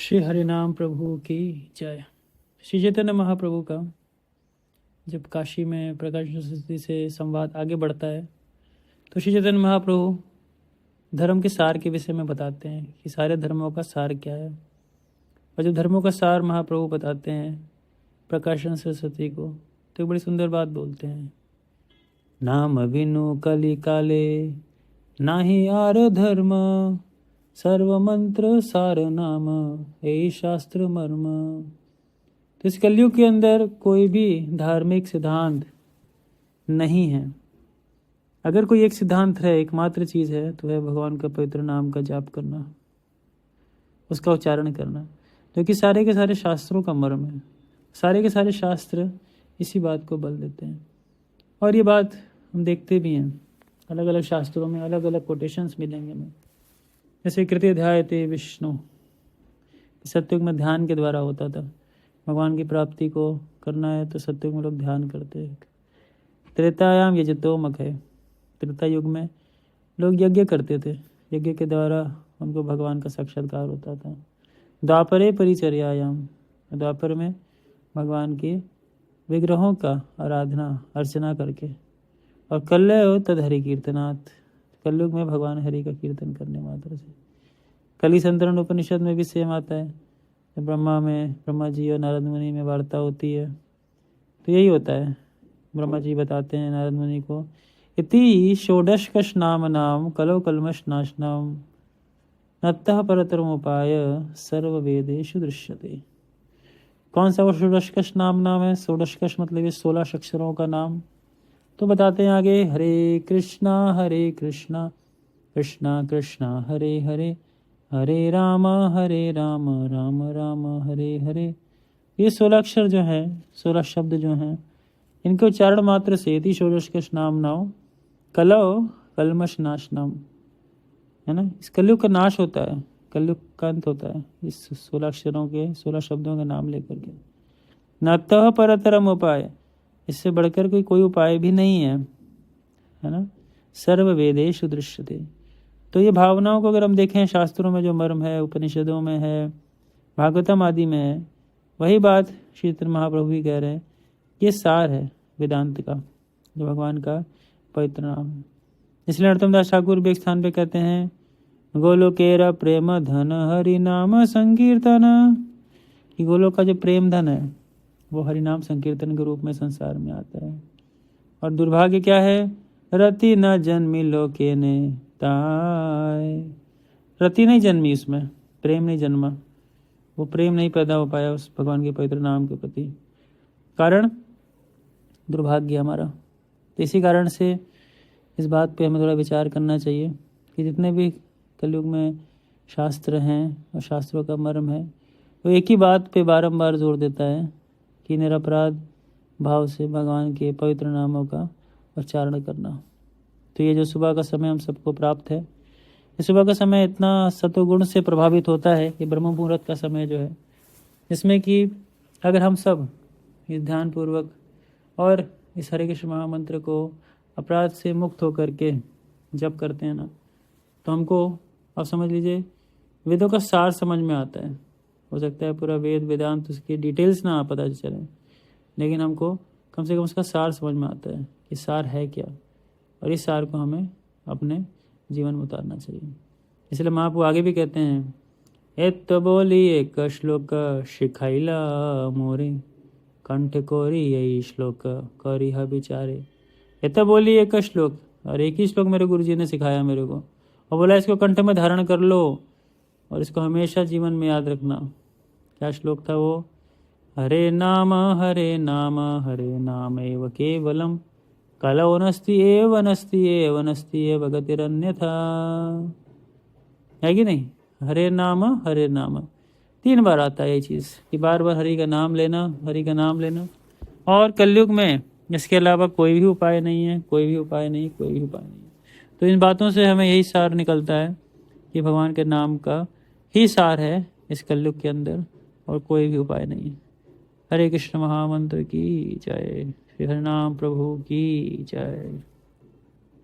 श्री हरिनाम प्रभु की जय। श्री चैतन्य महाप्रभु का जब काशी में प्रकाश सरस्वती से संवाद आगे बढ़ता है तो श्री चैतन्य महाप्रभु धर्म के सार के विषय में बताते हैं कि सारे धर्मों का सार क्या है। और जब धर्मों का सार महाप्रभु बताते हैं प्रकाशन सरस्वती को तो एक बड़ी सुंदर बात बोलते हैं, नाम बिनु कलि काले नाही आर धर्म, सर्व मंत्र सार नाम यही शास्त्र मर्म। तो इस कलयुग के अंदर कोई भी धार्मिक सिद्धांत नहीं है। अगर कोई एक सिद्धांत है, एकमात्र चीज़ है तो है भगवान का पवित्र नाम का जाप करना, उसका उच्चारण करना, क्योंकि सारे के सारे शास्त्रों का मर्म है। सारे के सारे शास्त्र इसी बात को बल देते हैं और ये बात हम देखते भी हैं। अलग अलग शास्त्रों में अलग अलग कोटेशंस मिलेंगे हमें। जैसे कृत्य ध्याय थे विष्णु, सत्युग में ध्यान के द्वारा होता था। भगवान की प्राप्ति को करना है तो सत्युग में लोग ध्यान करते हैं। त्रेतायाम यजतो मख है, त्रेता युग में लोग यज्ञ करते थे, यज्ञ के द्वारा उनको भगवान का साक्षात्कार होता था। द्वापरे परिचर्यायाम, द्वापर में भगवान के विग्रहों का आराधना अर्चना करके, और कल्य तद हरि कीर्तनाथ, कलयुग में भगवान हरि का कीर्तन करने मात्र से। कली संतरण उपनिषद में भी सेम आता है, ब्रह्मा जी और नारद मुनि में वार्ता होती है तो यही होता है। ब्रह्मा जी बताते हैं नारद मुनि को, इति षोडशकश नाम कलो कलमश नाशनम नत्तः परतरमुपाय सर्व वेदेषु दृश्यते। कौन सा वो षोडशकश नाम है? षोडशकश मतलब ये 16 अक्षरों का नाम। तो बताते हैं आगे, हरे कृष्णा कृष्णा कृष्णा हरे हरे, हरे राम राम राम हरे हरे। ये 16 अक्षर जो हैं, 16 शब्द जो हैं, इनके उच्चारण मात्र से यदि षोडशकश नाम कलौ कलमश नाशनम, है ना, इस कलयुग का नाश होता है, कलयुग का अंत होता है इस 16 अक्षरों के 16 शब्दों के नाम लेकर के। नतः परतरम उपाय, इससे बढ़कर कोई उपाय भी नहीं है ना। सर्व वेदेषु दृश्यते, तो ये भावनाओं को अगर हम देखें, शास्त्रों में जो मर्म है, उपनिषदों में है, भागवतम आदि में है, वही बात श्री चैतन्य महाप्रभु भी कह रहे हैं। ये सार है वेदांत का, जो भगवान का पवित्र नाम है। इसलिए नरोत्तम दास ठाकुर भी एक स्थान पे कहते हैं, गोलोकेरा प्रेम धन हरि नाम संकीर्तन, कि गोलोक का जो प्रेम धन है वो हरि नाम संकीर्तन के रूप में संसार में आता है। और दुर्भाग्य क्या है, रति न जन्मी लोके ने ताय, रति नहीं जन्मी, उसमें प्रेम नहीं जन्मा, वो प्रेम नहीं पैदा हो पाया उस भगवान के पवित्र नाम के प्रति, कारण दुर्भाग्य हमारा। तो इसी कारण से इस बात पे हमें थोड़ा विचार करना चाहिए कि जितने भी कलयुग में शास्त्र हैं और शास्त्रों का मर्म है, वो एक ही बात पे बारंबार जोर देता है कि निरपराध भाव से भगवान के पवित्र नामों का उच्चारण करना। तो ये जो सुबह का समय हम सबको प्राप्त है, ये सुबह का समय इतना सतोगुण से प्रभावित होता है कि ब्रह्म मुहूर्त का समय जो है, जिसमें कि अगर हम सब इस ध्यानपूर्वक और इस हरे कृष्ण महामंत्र को अपराध से मुक्त होकर के जप करते हैं ना, तो हमको आप समझ लीजिए वेदों का सार समझ में आता है। हो सकता है पूरा वेद वेदांत उसकी डिटेल्स ना पता चले, लेकिन हमको कम से कम उसका सार समझ में आता है कि सार है क्या, और इस सार को हमें अपने जीवन में उतारना चाहिए। इसलिए महाप्रभु आगे भी कहते हैं, एत बोली एक श्लोक शिखाइला मोरे, कंठ कोरी यही श्लोक करी विचारे। एत बोली एक श्लोक, और एक ही श्लोक मेरे गुरु जी ने सिखाया मेरे को, और बोला इसको कंठ में धारण कर लो और इसको हमेशा जीवन में याद रखना। क्या श्लोक था वो? हरे नाम एव केवलम, कलौ नस्ति एव गतिरन्यथा, है कि नहीं? हरे नाम 3 बार आता है ये चीज़ कि बार बार हरि का नाम लेना, हरि का नाम लेना। और कलयुग में इसके अलावा कोई भी उपाय नहीं है, कोई भी उपाय नहीं। तो इन बातों से हमें यही सार निकलता है कि भगवान के नाम का ही सार है इस कलयुग के अंदर, और कोई भी उपाय नहीं है। हरे कृष्ण महामंत्र की जय, श्री हरिनाम प्रभु की जय।